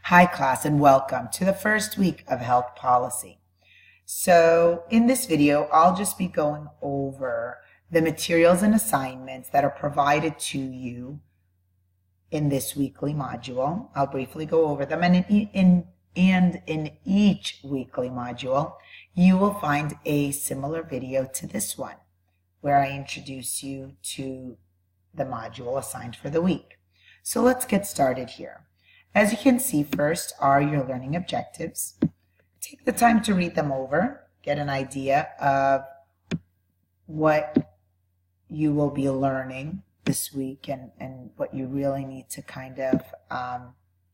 Hi class, and welcome to the first week of health policy. So in this video, I'll just be going over the materials and assignments that are provided to you in this weekly module. I'll briefly go over them, and in each weekly module, you will find a similar video to this one, where I introduce you to the module assigned for the week. So let's get started here. As you can see, first are your learning objectives. Take the time to read them over, get an idea of what you will be learning this week and what you really need to kind of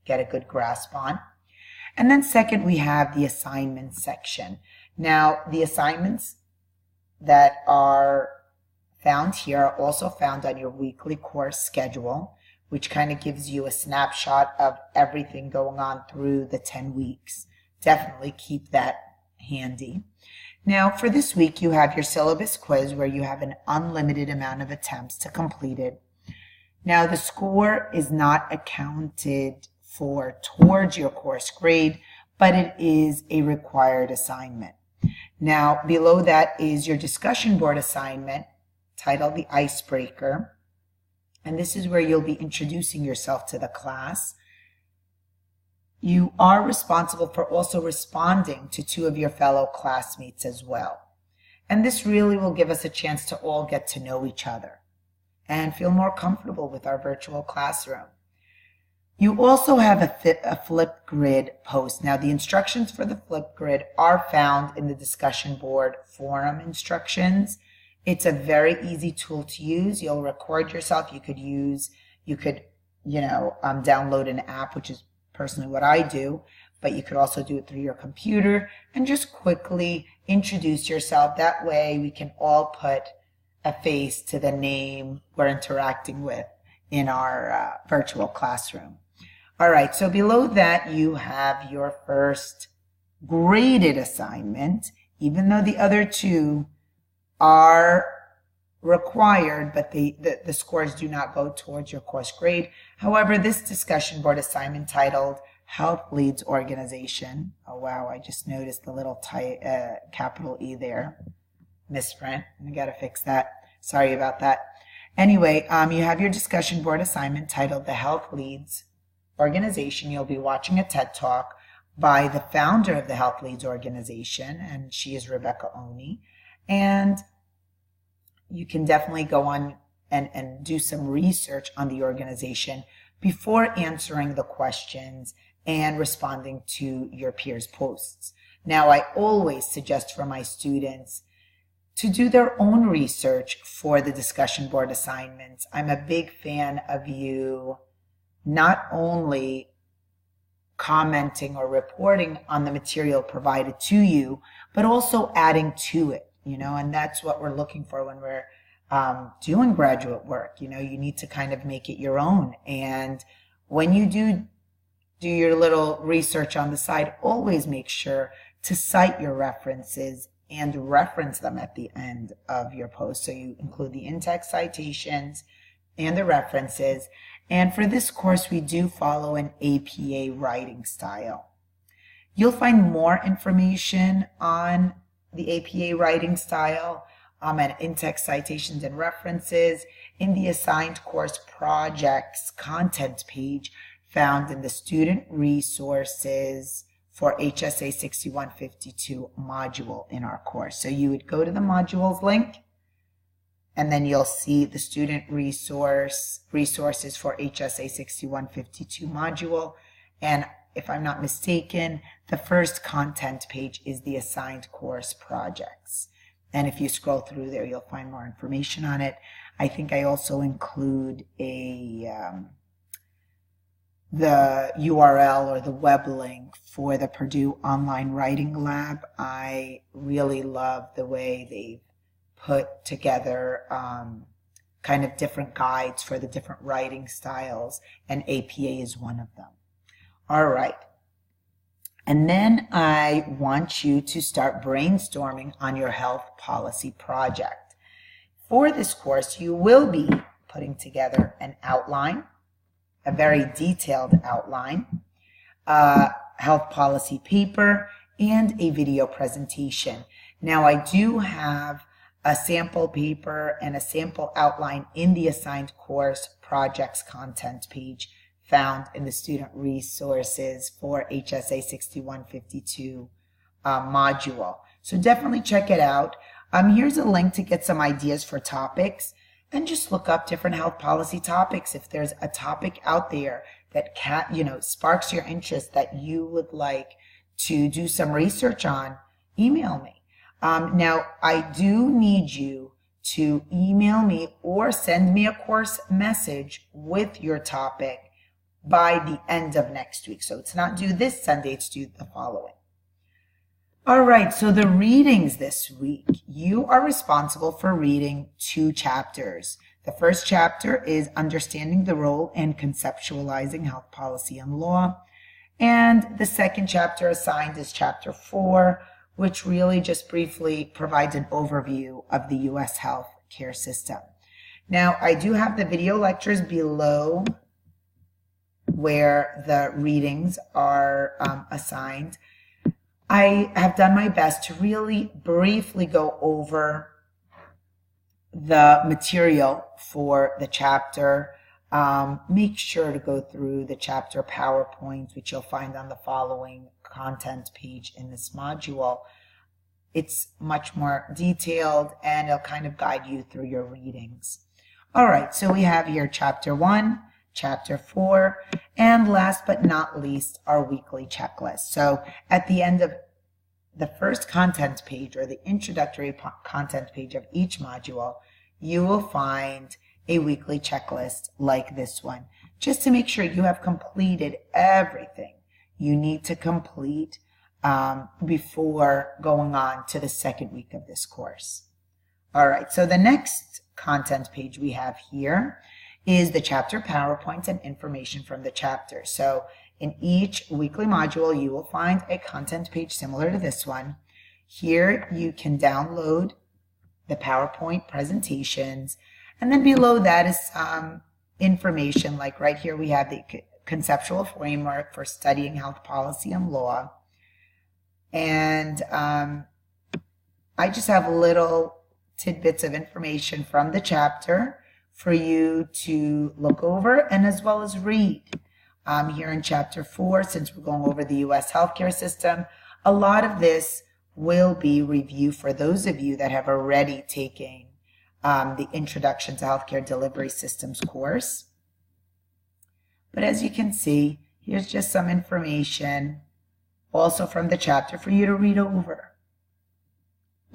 get a good grasp on. And then second, we have the assignments section. Now, the assignments that are found here are also found on your weekly course schedule, which kind of gives you a snapshot of everything going on through the 10 weeks. Definitely keep that handy. Now, for this week, you have your syllabus quiz where you have an unlimited amount of attempts to complete it. Now, the score is not accounted for towards your course grade, but it is a required assignment. Now, below that is your discussion board assignment titled The Icebreaker. And this is where you'll be introducing yourself to the class. You are responsible for also responding to two of your fellow classmates as well. And this really will give us a chance to all get to know each other and feel more comfortable with our virtual classroom. You also have a flip grid post. Now, the instructions for the flip grid are found in the discussion board forum instructions. It's a very easy tool to use. You'll record yourself. You could download an app, which is personally what I do, but you could also do it through your computer and just quickly introduce yourself. That way we can all put a face to the name we're interacting with in our virtual classroom. All right, so below that you have your first graded assignment, even though the other two are required, but the scores do not go towards your course grade. However, this discussion board assignment titled Health Leads Organization. Oh wow, I just noticed the little capital E there. Misprint. I gotta fix that. Sorry about that. Anyway, you have your discussion board assignment titled The Health Leads Organization. You'll be watching a TED Talk by the founder of the Health Leads Organization, and she is Rebecca Oni. And you can definitely go on and do some research on the organization before answering the questions and responding to your peers' posts. Now, I always suggest for my students to do their own research for the discussion board assignments. I'm a big fan of you not only commenting or reporting on the material provided to you, but also adding to it. And that's what we're looking for when we're doing graduate work. You need to kind of make it your own. And when you do your little research on the side, always make sure to cite your references and reference them at the end of your post. So you include the in-text citations and the references. And for this course, we do follow an APA writing style. You'll find more information on the APA writing style and in-text citations and references in the assigned course projects content page found in the student resources for HSA 6152 module in our course. So you would go to the modules link, and then you'll see the student resources for HSA 6152 module. And if I'm not mistaken, the first content page is the assigned course projects. And if you scroll through there, you'll find more information on it. I think I also include the URL or the web link for the Purdue Online Writing Lab. I really love the way they've put together kind of different guides for the different writing styles, and APA is one of them. All right. And then I want you to start brainstorming on your health policy project. For this course, you will be putting together an outline, a very detailed outline. a health policy paper, and a video presentation. Now, I do have a sample paper and a sample outline in the assigned course projects content page found in the student resources for HSA 6152 module. So definitely check it out. Here's a link to get some ideas for topics, and just look up different health policy topics. If there's a topic out there that sparks your interest that you would like to do some research on, email me. Now, I do need you to email me or send me a course message with your topic by the end of next week. So it's not due this Sunday, it's due the following. All right, so the readings this week, you are responsible for reading 2 chapters. The first chapter is Understanding the Role and Conceptualizing Health Policy and Law. And the second chapter assigned is chapter 4, which really just briefly provides an overview of the U.S. health care system. Now, I do have the video lectures below where the readings are assigned. I have done my best to really briefly go over the material for the chapter. Make sure to go through the chapter PowerPoint, which you'll find on the following content page in this module. It's much more detailed, and it'll kind of guide you through your readings. All right, so we have here chapter 1, chapter 4, and last but not least, our weekly checklist. So at the end of the first content page, or the introductory content page of each module, you will find a weekly checklist like this one, just to make sure you have completed everything you need to complete before going on to the second week of this course. All right, so the next content page we have here is the chapter PowerPoint and information from the chapter. So in each weekly module, you will find a content page similar to this one. Here you can download the PowerPoint presentations, and then below that is information, like right here we have the conceptual framework for studying health policy and law. And I just have little tidbits of information from the chapter for you to look over and as well as read. Here in chapter 4, since we're going over the U.S. healthcare system, a lot of this will be review for those of you that have already taken the Introduction to Healthcare Delivery Systems course. But as you can see, here's just some information also from the chapter for you to read over,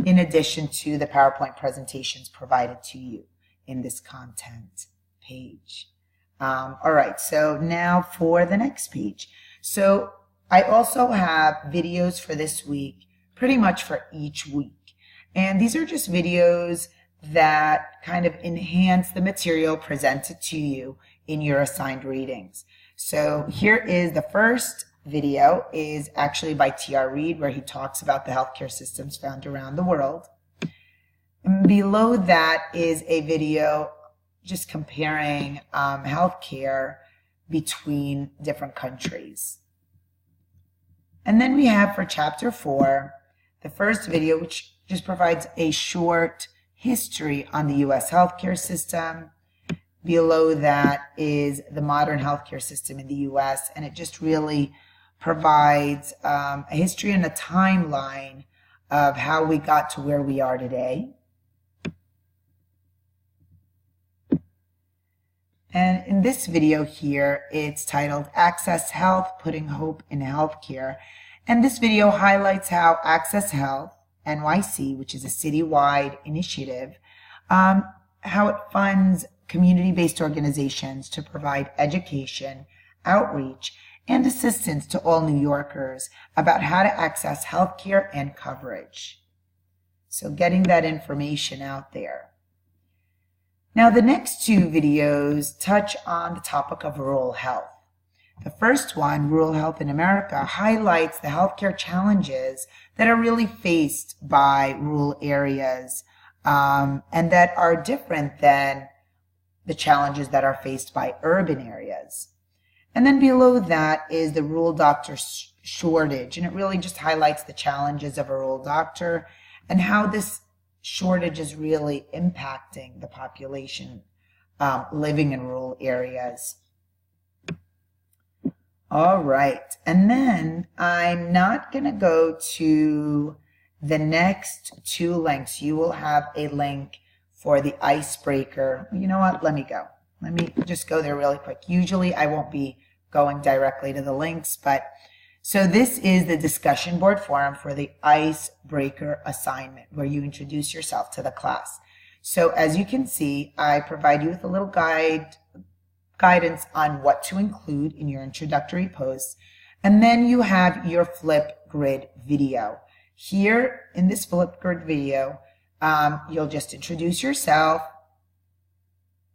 in addition to the PowerPoint presentations provided to you in this content page. All right, so now for the next page. So I also have videos for this week, pretty much for each week. And these are just videos that kind of enhance the material presented to you in your assigned readings. So here is the first video, is actually by T.R. Reid, where he talks about the healthcare systems found around the world. And below that is a video just comparing healthcare between different countries. And then we have for chapter 4, the first video, which just provides a short history on the U.S. healthcare system. Below that is the modern healthcare system in the U.S., and it just really provides a history and a timeline of how we got to where we are today. And in this video here, it's titled Access Health, Putting Hope in Healthcare. And this video highlights how Access Health NYC, which is a citywide initiative, how it funds community-based organizations to provide education, outreach, and assistance to all New Yorkers about how to access healthcare and coverage. So getting that information out there. Now, the next 2 videos touch on the topic of rural health. The first one, Rural Health in America, highlights the healthcare challenges that are really faced by rural areas and that are different than the challenges that are faced by urban areas. And then below that is the rural doctor shortage. And it really just highlights the challenges of a rural doctor and how this shortage is really impacting the population living in rural areas. All right. And then I'm not going to go to the next two links. You will have a link for the icebreaker. You know what? Let me go. Let me just go there really quick. Usually I won't be going directly to the links, but so this is the discussion board forum for the icebreaker assignment where you introduce yourself to the class. So as you can see, I provide you with a little guidance on what to include in your introductory posts. And then you have your Flipgrid video. Here in this Flipgrid video, you'll just introduce yourself.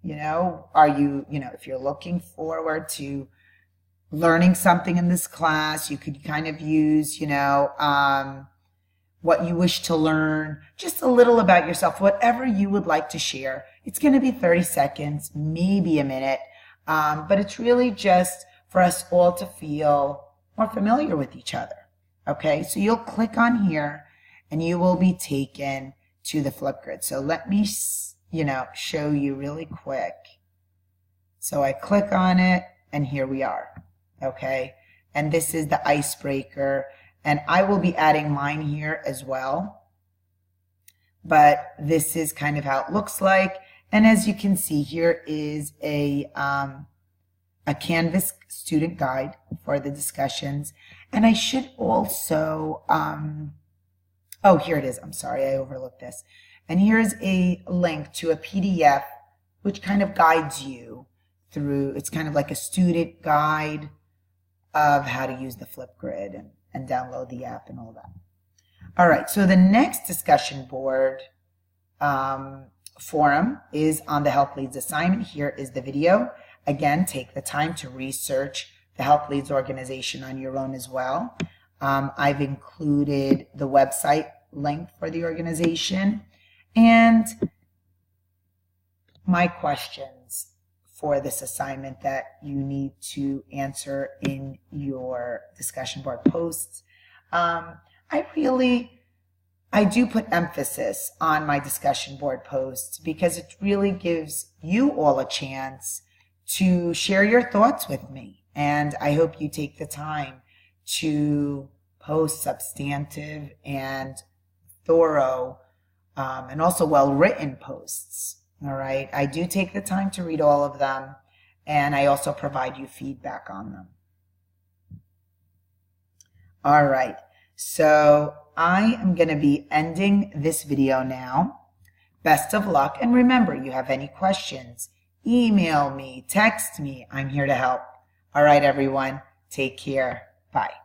If you're looking forward to learning something in this class, you could kind of use, what you wish to learn, just a little about yourself, whatever you would like to share. It's going to be 30 seconds, maybe a minute, but it's really just for us all to feel more familiar with each other. Okay, so you'll click on here and you will be taken to the Flipgrid. So let me, show you really quick. So I click on it and here we are. Okay, and this is the icebreaker, and I will be adding mine here as well, but this is kind of how it looks like. And as you can see, here is a Canvas student guide for the discussions. And I should also, oh, here it is. I'm sorry, I overlooked this. And here's a link to a PDF which kind of guides you through, it's kind of like a student guide of how to use the Flipgrid and download the app and all that. All right, so the next discussion board forum is on the Health Leads assignment. Here is the video. Again, take the time to research the Health Leads organization on your own as well. I've included the website link for the organization and my questions for this assignment that you need to answer in your discussion board posts. I do put emphasis on my discussion board posts because it really gives you all a chance to share your thoughts with me. And I hope you take the time to post substantive and thorough and also well-written posts. All right, I do take the time to read all of them, and I also provide you feedback on them. All right, so I am going to be ending this video now. Best of luck, and remember, you have any questions, email me, text me. I'm here to help. All right, everyone, take care. Bye.